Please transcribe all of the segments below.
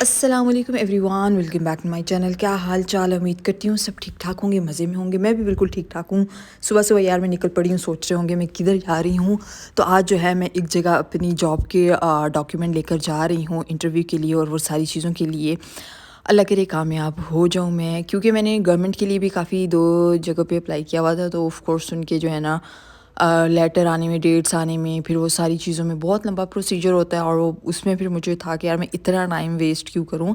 السلام علیکم everyone, welcome back to my channel. کیا حال چال؟ امید کرتی ہوں سب ٹھیک ٹھاک ہوں گے، مزے میں ہوں گے۔ میں بھی بالکل ٹھیک ٹھاک ہوں۔ صبح صبح یار میں نکل پڑی ہوں، سوچ رہے ہوں گے میں کدھر جا رہی ہوں۔ تو آج جو ہے میں ایک جگہ اپنی جاب کے ڈاکیومنٹ لے کر جا رہی ہوں انٹرویو کے لیے اور وہ ساری چیزوں کے لیے۔ اللہ کرے کامیاب ہو جاؤں میں، کیونکہ میں نے گورنمنٹ کے لیے بھی کافی 2 جگہ پہ اپلائی کیا ہوا تھا، تو آف کورس ان کے جو ہے نا لیٹر آنے میں، ڈیٹس آنے میں، پھر وہ ساری چیزوں میں بہت لمبا پروسیجر ہوتا ہے، اور وہ اس میں پھر مجھے تھا کہ یار میں اتنا ٹائم ویسٹ کیوں کروں۔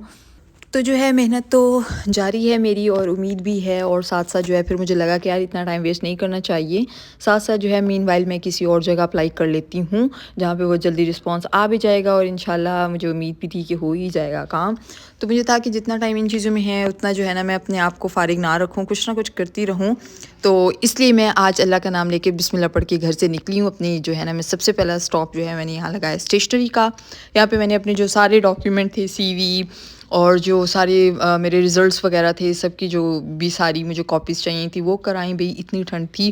تو جو ہے محنت تو جاری ہے میری، اور امید بھی ہے، اور ساتھ ساتھ جو ہے پھر مجھے لگا کہ یار اتنا ٹائم ویسٹ نہیں کرنا چاہیے۔ ساتھ ساتھ جو ہے مین وائل میں کسی اور جگہ اپلائی کر لیتی ہوں جہاں پہ وہ جلدی رسپانس آ بھی جائے گا، اور انشاءاللہ مجھے امید بھی تھی کہ ہو ہی جائے گا کام۔ تو مجھے تھا کہ جتنا ٹائم ان چیزوں میں ہے اتنا جو ہے نا میں اپنے آپ کو فارغ نہ رکھوں، کچھ نہ کچھ کرتی رہوں۔ تو اس لیے میں آج اللہ کا نام لے کے بسم اللہ پڑھ کے گھر سے نکلی ہوں۔ اپنی جو ہے نا میں سب سے پہلا اسٹاپ جو ہے میں نے یہاں لگایا اسٹیشنری کا۔ یہاں پہ میں نے اپنے جو سارے ڈاکیومنٹ تھے، سی وی اور جو سارے میرے ریزلٹس وغیرہ تھے، سب کی جو بھی ساری مجھے کاپیز چاہیے تھی وہ کرائیں۔ بھئی اتنی ٹھنڈ تھی،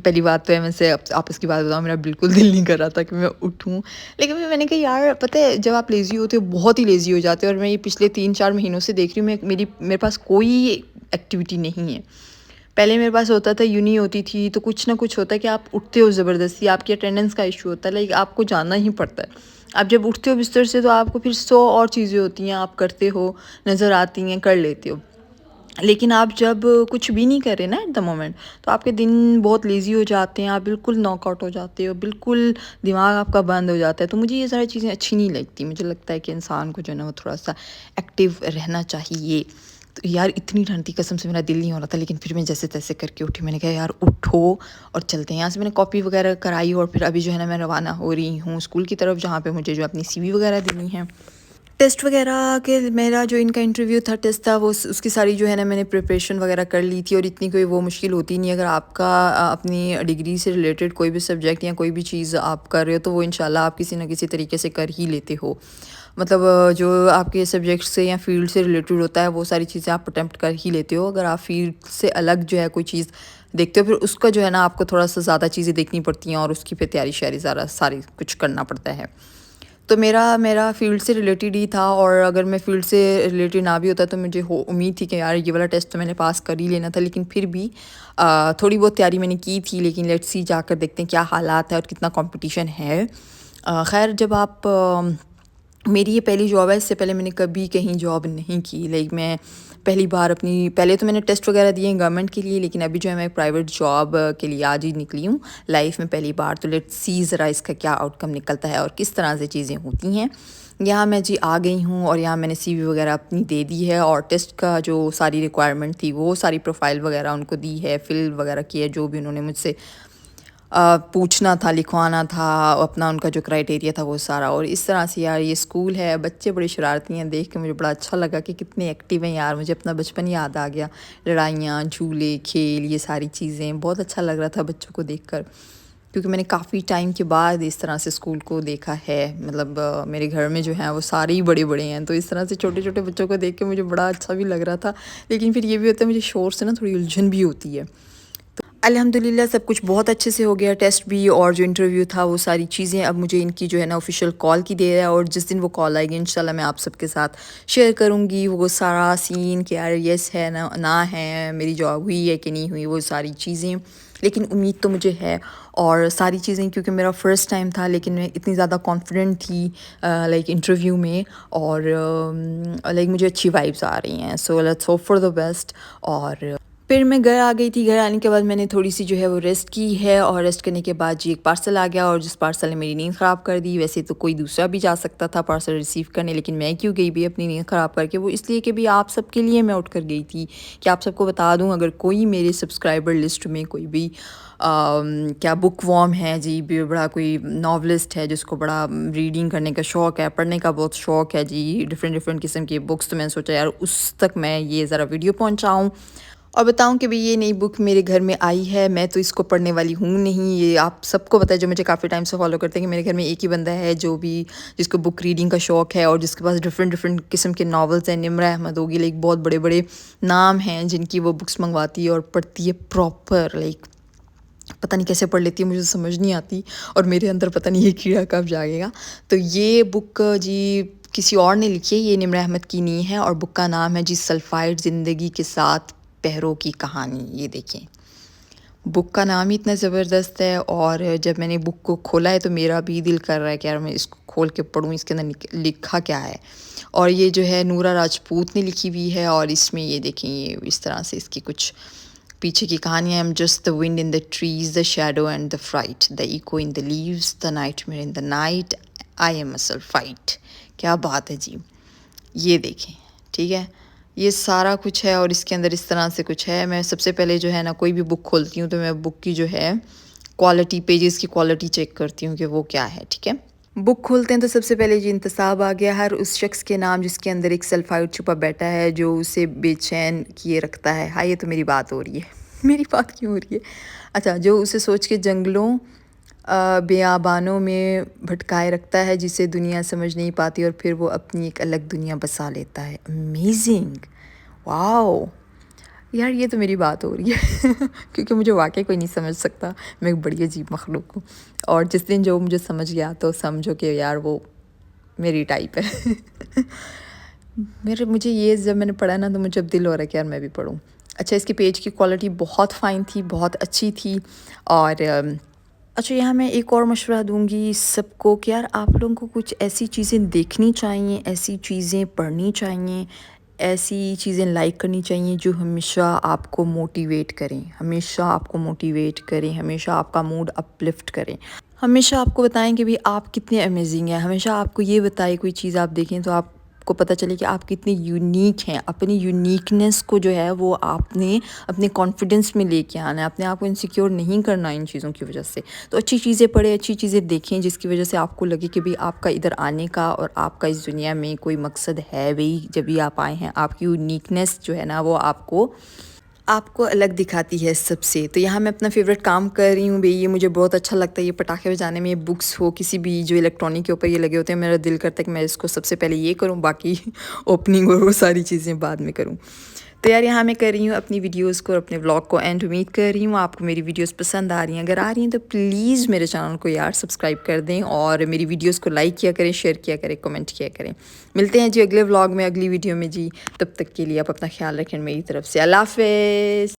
پہلی بات تو ہے، میں سے آپس کی بات بتاؤں، میرا بالکل دل نہیں کر رہا تھا کہ میں اٹھوں، لیکن پھر میں نے کہا یار پتہ ہے جب آپ لیزی ہوتے ہو، بہت ہی لیزی ہو جاتے ہو، اور میں یہ پچھلے 3-4 مہینوں سے دیکھ رہی ہوں میرے پاس کوئی ایکٹیویٹی نہیں ہے۔ پہلے میرے پاس ہوتا تھا، یونی ہوتی تھی تو کچھ نہ کچھ ہوتا ہے کہ آپ اٹھتے ہو زبردستی، آپ کی اٹینڈنس کا ایشو ہوتا ہے، لائک آپ کو جانا ہی پڑتا ہے۔ آپ جب اٹھتے ہو بستر سے تو آپ کو پھر 100 اور چیزیں ہوتی ہیں، آپ کرتے ہو، نظر آتی ہیں، کر لیتے ہو۔ لیکن آپ جب کچھ بھی نہیں کر رہے نا ایٹ دا مومنٹ، تو آپ کے دن بہت لیزی ہو جاتے ہیں، آپ بالکل ناک آؤٹ ہو جاتے ہو، بالکل دماغ آپ کا بند ہو جاتا ہے۔ تو مجھے یہ ساری چیزیں اچھی نہیں لگتی، مجھے لگتا ہے کہ انسان کو جو ہے نا وہ تھوڑا سا ایکٹیو رہنا چاہیے۔ تو یار اتنی ٹھنڈ تھی، قسم سے میرا دل نہیں ہو رہا تھا، لیکن پھر میں جیسے تیسے کر کے اٹھی۔ میں نے کہا یار اٹھو اور چلتے ہیں۔ یہاں سے میں نے کاپی وغیرہ کرائی، اور پھر ابھی جو ہے نا میں روانہ ہو رہی ہوں اسکول کی طرف، جہاں پہ مجھے جو اپنی سی وی وغیرہ دینی ہے۔ ٹیسٹ وغیرہ کے میرا جو ان کا انٹرویو تھا، ٹیسٹ تھا، وہ اس کی ساری جو ہے نا میں نے پریپریشن وغیرہ کر لی تھی، اور اتنی کوئی وہ مشکل ہوتی نہیں۔ اگر آپ کا اپنی ڈگری سے ریلیٹڈ کوئی بھی سبجیکٹ یا کوئی بھی چیز آپ کر رہے ہو، تو وہ انشاءاللہ آپ کسی نہ کسی طریقے سے کر ہی لیتے ہو۔ مطلب جو آپ کے سبجیکٹ سے یا فیلڈ سے ریلیٹڈ ہوتا ہے، وہ ساری چیزیں آپ اٹیمپٹ کر ہی لیتے ہو۔ اگر آپ فیلڈ سے الگ جو ہے کوئی چیز دیکھتے ہو، پھر اس کا جو ہے نا آپ کو تھوڑا سا زیادہ چیزیں دیکھنی پڑتی ہیں، اور اس کی پھر تیاری شیاری ساری کچھ کرنا پڑتا ہے۔ تو میرا فیلڈ سے ریلیٹڈ ہی تھا، اور اگر میں فیلڈ سے ریلیٹڈ نہ بھی ہوتا تو مجھے امید تھی کہ یار یہ والا ٹیسٹ تو میں نے پاس کر ہی لینا تھا، لیکن پھر بھی تھوڑی بہت تیاری میں نے کی تھی، لیکن لیٹس سی جا کر دیکھتے ہیں کیا حالات ہے اور کتنا کمپٹیشن ہے۔ خیر جب آپ میری یہ پہلی جاب ہے، اس سے پہلے میں نے کبھی کہیں جاب نہیں کی، لائک میں پہلی بار پہلے تو میں نے ٹیسٹ وغیرہ دیے ہیں گورنمنٹ کے لیے، لیکن ابھی جو ہے میں پرائیویٹ جاب کے لیے آج ہی نکلی ہوں لائف میں پہلی بار۔ تو لیٹس سی ذرا اس کا کیا آؤٹ کم نکلتا ہے اور کس طرح سے چیزیں ہوتی ہیں۔ یہاں میں جی آ گئی ہوں، اور یہاں میں نے سی وی وغیرہ اپنی دے دی ہے، اور ٹیسٹ کا جو ساری ریکوائرمنٹ تھی وہ ساری پروفائل وغیرہ ان کو دی ہے، فل وغیرہ کی ہے، جو بھی انہوں نے مجھ سے پوچھنا تھا، لکھوانا تھا، اپنا ان کا جو کرائیٹیریا تھا وہ سارا۔ اور اس طرح سے یار یہ اسکول ہے، بچے بڑے شرارتی ہیں، دیکھ کے مجھے بڑا اچھا لگا کہ کتنے ایکٹیو ہیں یار، مجھے اپنا بچپن یاد آ گیا، لڑائیاں، جھولے، کھیل، یہ ساری چیزیں بہت اچھا لگ رہا تھا بچوں کو دیکھ کر، کیونکہ میں نے کافی ٹائم کے بعد اس طرح سے اسکول کو دیکھا ہے۔ مطلب میرے گھر میں جو ہیں وہ سارے ہی بڑے بڑے ہیں، تو اس طرح سے چھوٹے چھوٹے بچوں کو دیکھ کے مجھے بڑا اچھا بھی لگ رہا تھا، لیکن پھر یہ بھی ہوتا ہے مجھے شور سے نا تھوڑی الجھن بھی ہوتی ہے۔ الحمدللہ سب کچھ بہت اچھے سے ہو گیا، ٹیسٹ بھی اور جو انٹرویو تھا وہ ساری چیزیں۔ اب مجھے ان کی جو ہے نا آفیشیل کال کی دیر ہے، اور جس دن وہ کال آئے گی انشاءاللہ میں آپ سب کے ساتھ شیئر کروں گی وہ سارا سین کہ یار یس ہے نہ ہے، میری جاب ہوئی ہے کہ نہیں ہوئی، وہ ساری چیزیں۔ لیکن امید تو مجھے ہے، اور ساری چیزیں کیونکہ میرا فرسٹ ٹائم تھا، لیکن میں اتنی زیادہ کانفیڈنٹ تھی لائک انٹرویو میں، اور لائک مجھے اچھی وائبس آ رہی ہیں۔ So let's hope for the best. اور پھر میں گھر آ گئی تھی، گھر آنے کے بعد میں نے تھوڑی سی جو ہے وہ ریسٹ کی ہے، اور ریسٹ کرنے کے بعد جی ایک پارسل آ گیا، اور جس پارسل نے میری نیند خراب کر دی۔ ویسے تو کوئی دوسرا بھی جا سکتا تھا پارسل ریسیو کرنے، لیکن میں کیوں گئی بھی اپنی نیند خراب کر کے؟ وہ اس لیے کہ بھی آپ سب کے لیے میں اٹھ کر گئی تھی، کہ آپ سب کو بتا دوں اگر کوئی میرے سبسکرائبر لسٹ میں کوئی بھی کیا بک وارم ہے جی، بڑا کوئی ناولسٹ ہے جس کو بڑا ریڈنگ کرنے کا شوق ہے، پڑھنے کا بہت شوق ہے جی، ڈفرینٹ قسم کی بکس، تو میں نے سوچا یار اس تک میں یہ ذرا ویڈیو پہنچاؤں اور بتاؤں کہ یہ نئی بک میرے گھر میں آئی ہے۔ میں تو اس کو پڑھنے والی ہوں نہیں، یہ آپ سب کو پتہ ہے جو مجھے کافی ٹائم سے فالو کرتے ہیں، کہ میرے گھر میں ایک ہی بندہ ہے جس کو بک ریڈنگ کا شوق ہے، اور جس کے پاس ڈفرینٹ قسم کے ناولز ہیں۔ نمرہ احمد ہوگی، لائک بہت بڑے بڑے نام ہیں جن کی وہ بکس منگواتی ہے اور پڑھتی ہے پراپر، لائک پتہ نہیں کیسے پڑھ لیتی ہے، مجھے سمجھ نہیں آتی، اور میرے اندر پتہ نہیں یہ کیڑا کب جاگے گا۔ تو یہ بک جی کسی اور نے لکھی ہے، یہ نمر احمد کی نہیں ہے، اور بک کا نام ہے جی سلفائڈ زندگی کے ساتھ پہروں کی کہانی۔ یہ دیکھیں بک کا نام ہی اتنا زبردست ہے، اور جب میں نے بک کو کھولا ہے تو میرا بھی دل کر رہا ہے کہ یار میں اس کو کھول کے پڑھوں، اس کے اندر لکھا کیا ہے۔ اور یہ جو ہے نورا راجپوت نے لکھی ہوئی ہے، اور اس میں یہ دیکھیں یہ اس طرح سے اس کی کچھ پیچھے کی کہانیاں۔ I'm just the wind in the trees, the shadow and the fright, the echo in the leaves, the nightmare in the night, I am a sulphite. کیا بات ہے جی، یہ دیکھیں ٹھیک ہے، یہ سارا کچھ ہے، اور اس کے اندر اس طرح سے کچھ ہے۔ میں سب سے پہلے جو ہے نا کوئی بھی بک کھولتی ہوں تو میں بک کی جو ہے کوالٹی، پیجز کی کوالٹی چیک کرتی ہوں کہ وہ کیا ہے، ٹھیک ہے۔ بک کھولتے ہیں تو سب سے پہلے جی انتصاب آ گیا، ہر اس شخص کے نام جس کے اندر ایک سلفائڈ چھپا بیٹھا ہے جو اسے بے چین کیے رکھتا ہے۔ ہاں یہ تو میری بات ہو رہی ہے، میری بات کیوں ہو رہی ہے؟ اچھا، جو اسے سوچ کے جنگلوں بیابانوں میں بھٹکائے رکھتا ہے، جسے دنیا سمجھ نہیں پاتی، اور پھر وہ اپنی ایک الگ دنیا بسا لیتا ہے۔ امیزنگ، واو یار، یہ تو میری بات ہو رہی ہے کیونکہ مجھے واقعی کوئی نہیں سمجھ سکتا، میں ایک بڑی عجیب مخلوق ہوں، اور جس دن جو مجھے سمجھ گیا تو سمجھو کہ یار وہ میری ٹائپ ہے مجھے یہ جب میں نے پڑھا نا تو مجھے اب دل ہو رہا ہے کہ یار میں بھی پڑھوں۔ اچھا، اس کی پیج کی کوالٹی بہت فائن تھی، بہت اچھی تھی، اور اچھا یہاں میں ایک اور مشورہ دوں گی سب کو کہ یار آپ لوگوں کو کچھ ایسی چیزیں دیکھنی چاہیے، ایسی چیزیں پڑھنی چاہیے، ایسی چیزیں لائک کرنی چاہیے جو ہمیشہ آپ کو موٹیویٹ کریں، ہمیشہ آپ کو موٹیویٹ کریں، ہمیشہ آپ کا موڈ اپلفٹ کریں، ہمیشہ آپ کو بتائیں کہ بھی آپ کتنے امیزنگ ہیں، ہمیشہ آپ کو یہ بتائے کوئی چیز آپ دیکھیں تو آپ کو پتہ چلے کہ آپ کتنے یونیک ہیں۔ اپنی یونیکنیس کو جو ہے وہ آپ نے اپنے کانفیڈنس میں لے کے آنا ہے، اپنے آپ کو انسیکیور نہیں کرنا ان چیزوں کی وجہ سے۔ تو اچھی چیزیں پڑھیں، اچھی چیزیں دیکھیں، جس کی وجہ سے آپ کو لگے کہ بھی آپ کا ادھر آنے کا اور آپ کا اس دنیا میں کوئی مقصد ہے، بھئی جب بھی آپ آئے ہیں آپ کی یونیکنیس جو ہے نا وہ آپ کو الگ دکھاتی ہے سب سے۔ تو یہاں میں اپنا فیوریٹ کام کر رہی ہوں، بھئی یہ مجھے بہت اچھا لگتا ہے، یہ پٹاخے بجانے میں، یہ بکس ہو کسی بھی جو الیکٹرانک کے اوپر یہ لگے ہوتے ہیں، میرا دل کرتا ہے کہ میں اس کو سب سے پہلے یہ کروں، باقی اوپننگ اور وہ ساری چیزیں بعد میں کروں۔ تو یار یہاں میں کر رہی ہوں اپنی ویڈیوز کو اور اپنے ولاگ کو اینڈ، امید کر رہی ہوں آپ کو میری ویڈیوز پسند آ رہی ہیں، اگر آ رہی ہیں تو پلیز میرے چینل کو یار سبسکرائب کر دیں، اور میری ویڈیوز کو لائک کیا کریں، شیئر کیا کریں، کمنٹ کیا کریں۔ ملتے ہیں جی اگلے ولاگ میں، اگلی ویڈیو میں جی، تب تک کے لیے آپ اپنا خیال رکھیں، میری طرف سے اللہ حافظ۔